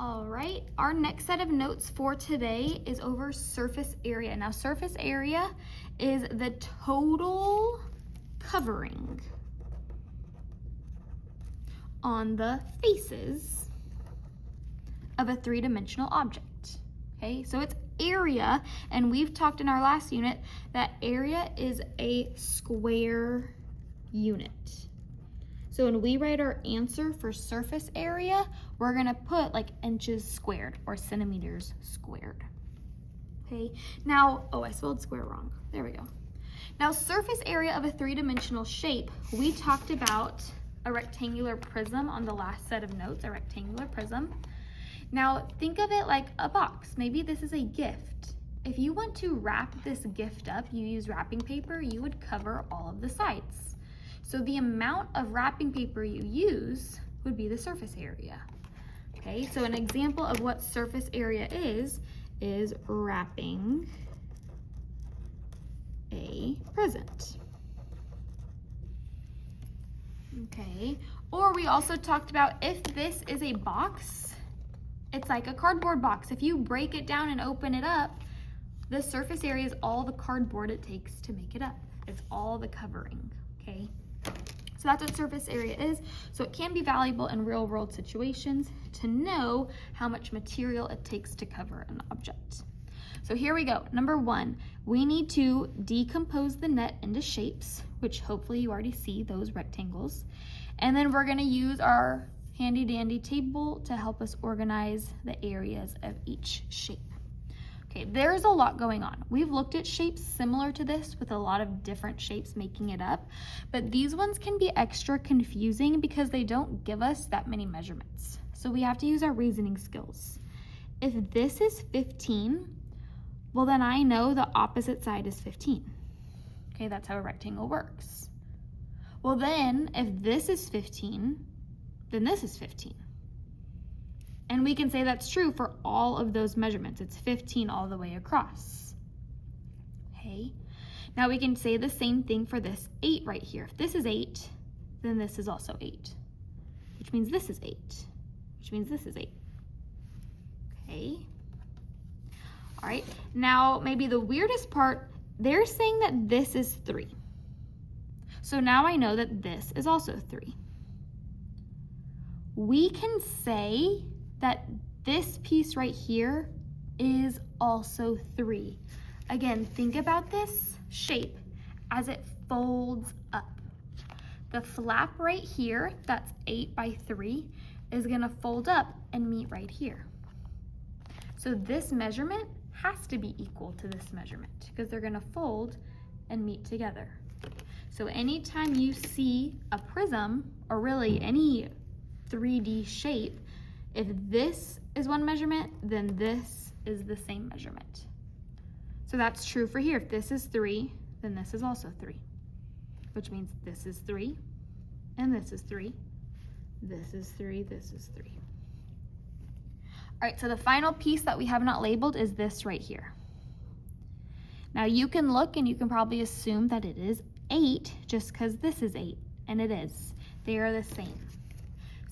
All right, our next set of notes for today is over surface area. Now, surface area is the total covering on the faces of a three-dimensional object. Okay, so it's area, and we've talked in our last unit that area is a square unit. So when we write our answer for surface area, we're gonna put like inches squared or centimeters squared. Okay, now, oh, I spelled square wrong. There we go. Now, surface area of a three-dimensional shape, we talked about a rectangular prism on the last set of notes, a rectangular prism. Now, think of it like a box. Maybe this is a gift. If you want to wrap this gift up, you use wrapping paper, you would cover all of the sides. So the amount of wrapping paper you use would be the surface area. Okay, so an example of what surface area is wrapping a present. Okay, or we also talked about if this is a box, it's like a cardboard box. If you break it down and open it up, the surface area is all the cardboard it takes to make it up. It's all the covering, okay? So that's what surface area is. So it can be valuable in real world situations to know how much material it takes to cover an object. So here we go. Number one, we need to decompose the net into shapes, which hopefully you already see those rectangles. And then we're gonna use our handy dandy table to help us organize the areas of each shape. Okay, there's a lot going on. We've looked at shapes similar to this with a lot of different shapes making it up, but these ones can be extra confusing because they don't give us that many measurements. So we have to use our reasoning skills. If this is 15, well then I know the opposite side is 15. Okay, that's how a rectangle works. Well then, if this is 15, then this is 15. And we can say that's true for all of those measurements. It's 15 all the way across. Okay, now we can say the same thing for this 8 right here. If this is 8, then this is also 8, which means this is 8, which means this is 8. Okay, all right, now maybe the weirdest part, they're saying that this is 3. So now I know that this is also 3. We can say that this piece right here is also 3. Again, think about this shape as it folds up. The flap right here, that's 8 by 3, is gonna fold up and meet right here. So this measurement has to be equal to this measurement because they're gonna fold and meet together. So anytime you see a prism, or really any 3D shape, if this is one measurement, then this is the same measurement. So that's true for here. If this is 3, then this is also 3, which means this is 3, and this is 3, this is 3, this is 3. All right, so the final piece that we have not labeled is this right here. Now you can look and you can probably assume that it is 8 just because this is 8, and it is. They are the same.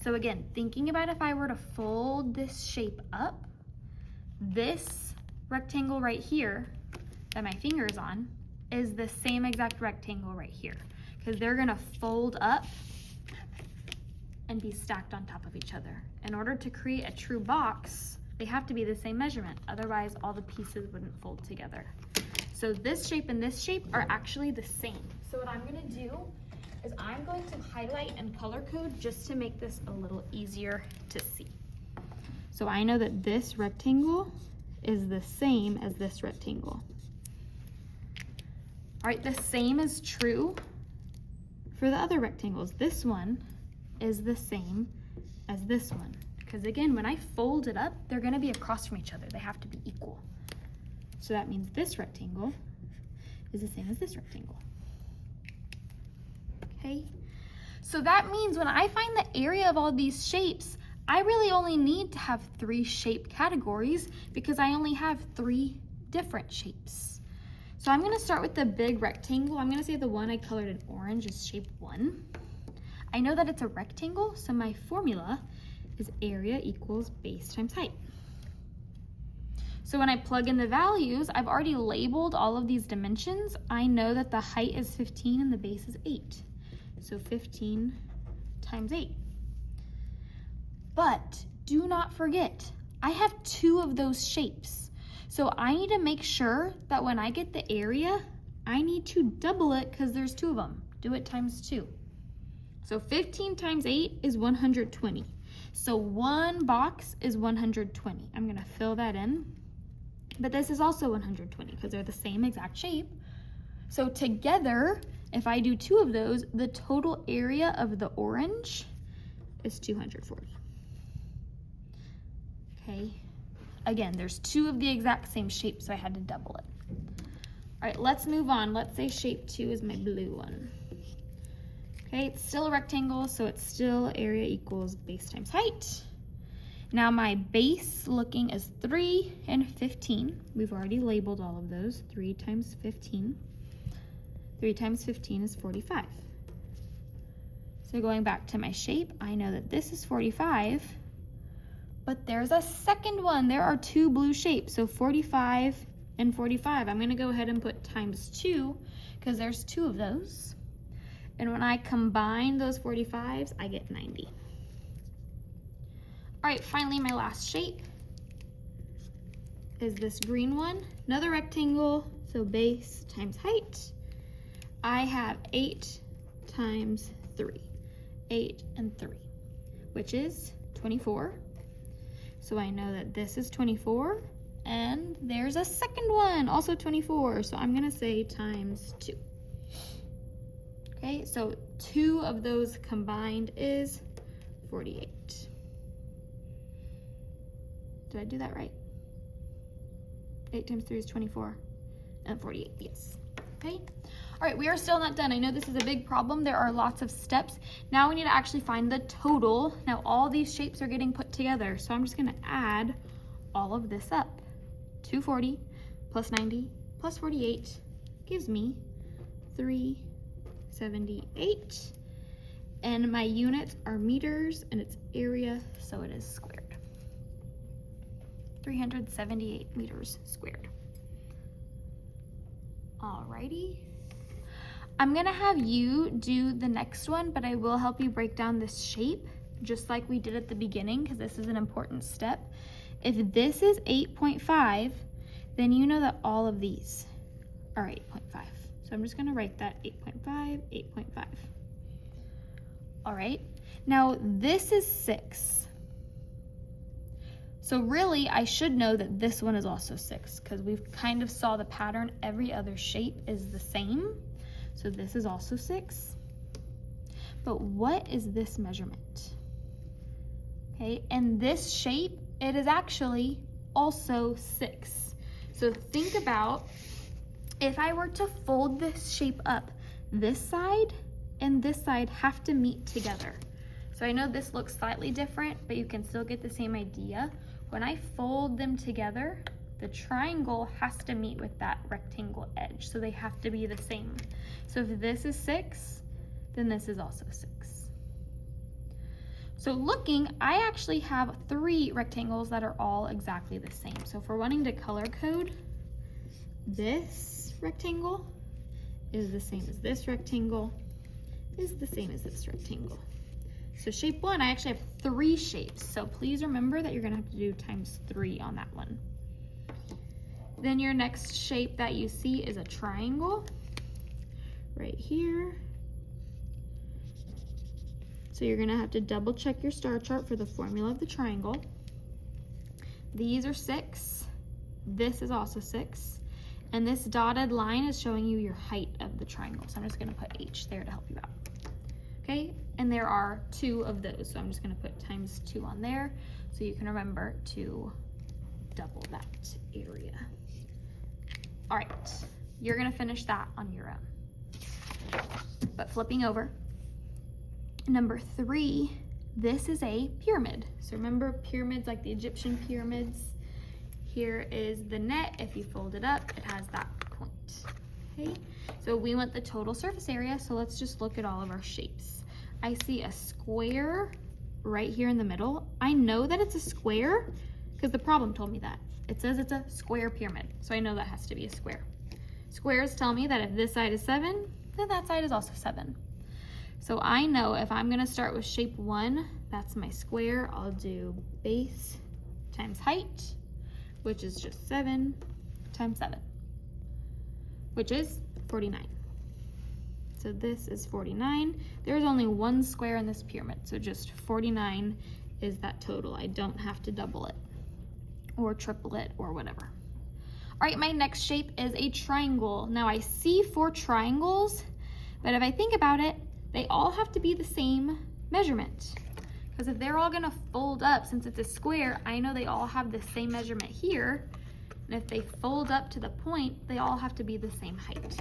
So again, thinking about if I were to fold this shape up, this rectangle right here that my finger is on is the same exact rectangle right here because they're gonna fold up and be stacked on top of each other. In order to create a true box, they have to be the same measurement, otherwise all the pieces wouldn't fold together. So this shape and this shape are actually the same. So what I'm gonna do is I'm going to highlight and color code just to make this a little easier to see. So I know that this rectangle is the same as this rectangle. All right, the same is true for the other rectangles. This one is the same as this one. Because again, when I fold it up, they're gonna be across from each other. They have to be equal. So that means this rectangle is the same as this rectangle. Okay, so that means when I find the area of all these shapes, I really only need to have 3 shape categories because I only have 3 different shapes. So I'm gonna start with the big rectangle. I'm gonna say the one I colored in orange is shape 1. I know that it's a rectangle, so my formula is area equals base times height. So when I plug in the values, I've already labeled all of these dimensions. I know that the height is 15 and the base is 8. So 15 times 8. But do not forget, I have 2 of those shapes. So I need to make sure that when I get the area, I need to double it because there's 2 of them. Do it times 2. So 15 times 8 is 120. So 1 box is 120. I'm gonna fill that in. But this is also 120 because they're the same exact shape. So together, if I do 2 of those, the total area of the orange is 240. Okay, again, there's 2 of the exact same shape, so I had to double it. All right, let's move on. Let's say shape 2 is my blue one. Okay, it's still a rectangle, so it's still area equals base times height. Now my base looking is 3 and 15. We've already labeled all of those. 3 times 15. 3 times 15 is 45. So going back to my shape, I know that this is 45, but there's a second one. There are 2 blue shapes, so 45 and 45. I'm gonna go ahead and put times 2 because there's 2 of those. And when I combine those 45s, I get 90. All right, finally my last shape is this green one. Another rectangle, so base times height. I have 8 times 3, 8 and 3, which is 24. So I know that this is 24, and there's a second one, also 24. So I'm gonna say times 2. Okay, so 2 of those combined is 48. Did I do that right? 8 times 3 is 24, and 48, yes. Okay, all right, we are still not done. I know this is a big problem. There are lots of steps. Now we need to actually find the total. Now all these shapes are getting put together, so I'm just gonna add all of this up. 240 plus 90 plus 48 gives me 378. And my units are meters, and it's area, so it is squared. 378 meters squared. Alrighty. I'm gonna have you do the next one, but I will help you break down this shape just like we did at the beginning because this is an important step. If this is 8.5, then you know that all of these are 8.5. So I'm just gonna write that 8.5, 8.5. All right, now this is 6. So really, I should know that this one is also 6 because we've kind of saw the pattern. Every other shape is the same. So this is also 6. But what is this measurement? Okay, and this shape, it is actually also 6. So think about if I were to fold this shape up, this side and this side have to meet together. So I know this looks slightly different, but you can still get the same idea. When I fold them together, the triangle has to meet with that rectangle edge, so they have to be the same. So if this is 6, then this is also 6. So looking, I actually have 3 rectangles that are all exactly the same. So if we're wanting to color code, this rectangle is the same as this rectangle, is the same as this rectangle. So shape 1, I actually have 3 shapes. So please remember that you're gonna have to do times 3 on that one. Then your next shape that you see is a triangle right here. So you're gonna have to double check your star chart for the formula of the triangle. These are 6. This is also 6. And this dotted line is showing you your height of the triangle. So I'm just gonna put H there to help you out. Okay, and there are 2 of those. So I'm just gonna put times 2 on there so you can remember to double that area. All right, you're gonna finish that on your own. But flipping over, number 3, this is a pyramid. So remember pyramids like the Egyptian pyramids? Here is the net. If you fold it up, it has that point. Okay, so we want the total surface area, so let's just look at all of our shapes. I see a square right here in the middle, I know that it's a square because the problem told me that. It says it's a square pyramid, so I know that has to be a square. Squares tell me that if this side is 7, then that side is also 7. So I know if I'm gonna start with shape 1, that's my square, I'll do base times height, which is just 7 times 7, which is 49. So this is 49. There's only one square in this pyramid, so just 49 is that total. I don't have to double it or triple it or whatever. All right, my next shape is a triangle. Now I see 4 triangles, but if I think about it, they all have to be the same measurement. Because if they're all gonna fold up, since it's a square, I know they all have the same measurement here. And if they fold up to the point, they all have to be the same height.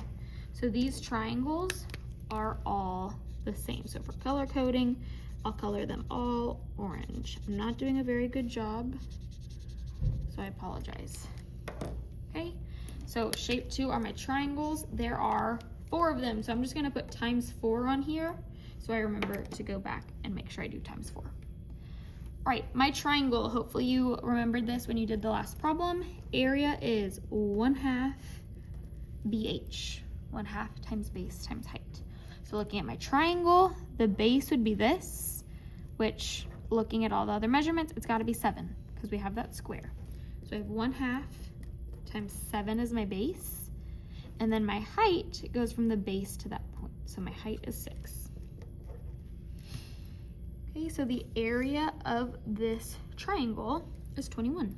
So these triangles are all the same. So for color coding, I'll color them all orange. I'm not doing a very good job, so I apologize. Okay, so shape 2 are my triangles. There are 4 of them, so I'm just gonna put times 4 on here so I remember to go back and make sure I do times 4. All right, my triangle, hopefully you remembered this when you did the last problem. Area is 1/2 BH. 1/2 times base times height. So looking at my triangle, the base would be this, which looking at all the other measurements, it's gotta be 7 because we have that square. So I have 1/2 times 7 is my base. And then my height goes from the base to that point. So my height is 6. Okay, so the area of this triangle is 21.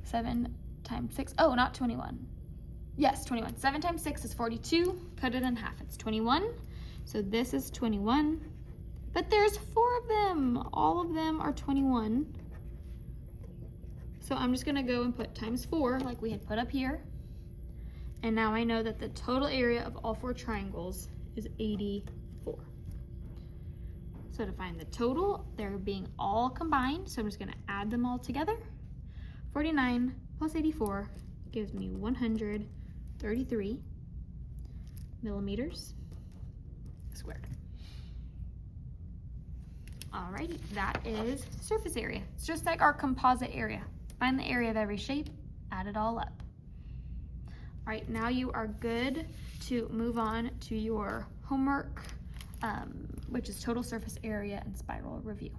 7 times 6, oh, not 21. Yes, 21. 7 times 6 is 42. Cut it in half, it's 21. So this is 21, but there's 4 of them. All of them are 21. So I'm just gonna go and put times 4 like we had put up here. And now I know that the total area of all 4 triangles is 84. So to find the total, they're being all combined. So I'm just gonna add them all together. 49 plus 84 gives me 133 millimeters squared. Alrighty, that is surface area. It's just like our composite area. Find the area of every shape, add it all up. All right, now you are good to move on to your homework, which is total surface area and spiral review.